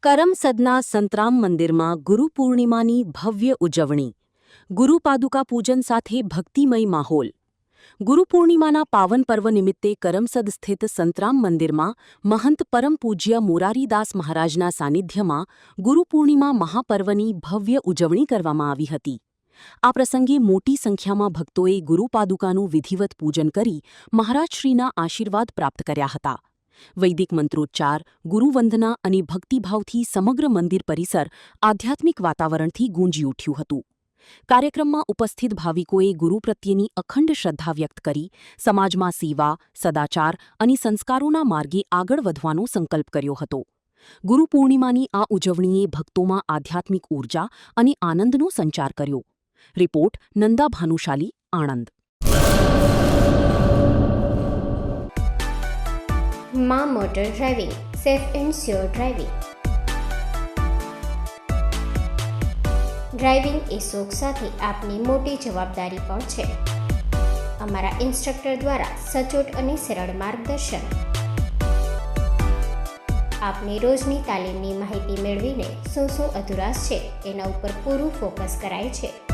કરમસદના સંતરામ મંદિરમાં ગુરુ પૂર્ણિમાની ભવ્ય ઉજવણી. ગુરુ પાદુકા પૂજન સાથે ભક્તિમય માહોલ. ગુરુ પૂર્ણિમાના પાવન પર્વ નિમિત્તે કરમસદ સ્થિત સંતરામ મંદિરમાં મહંત પરમ પૂજ્ય મોરારીદાસ મહારાજના સાનિધ્યમાં ગુરુ પૂર્ણિમા મહાપર્વની ભવ્ય ઉજવણી કરવામાં આવી હતી. આ પ્રસંગે મોટી સંખ્યામાં ભક્તોએ ગુરુ પાદુકાનું વિધિવત પૂજન કરી મહારાજશ્રીના આશીર્વાદ પ્રાપ્ત કર્યા હતા. વૈદિક મંત્રોચ્ચાર, ગુરુવંદના અને ભક્તિભાવથી સમગ્ર મંદિર પરિસર આધ્યાત્મિક વાતાવરણથી ગૂંજી ઉઠ્યું હતું. કાર્યક્રમમાં ઉપસ્થિત ભાવિકોએ ગુરુ પ્રત્યેની અખંડ શ્રદ્ધા વ્યક્ત કરી સમાજમાં સેવા, સદાચાર અને સંસ્કારોના માર્ગે આગળ વધવાનો સંકલ્પ કર્યો હતો. ગુરુ પૂર્ણિમાની આ ઉજવણીએ ભક્તોમાં આધ્યાત્મિક ઊર્જા અને આનંદનો સંચાર કર્યો. રિપોર્ટ નંદા ભાનુશાલી, આણંદ. માં motor driving, safe and sure driving. Driving એ શોખ સાથે આપની મોટી જવાબદારી પણ છે. અમારા ઇન્સ્ટ્રક્ટર દ્વારા સચોટ અને સરળ માર્ગદર્શન. આપની રોજની તાલીમની માહિતી મેળવીને શું અધુરાશ છે એના ઉપર પૂરું ફોકસ કરાય છે.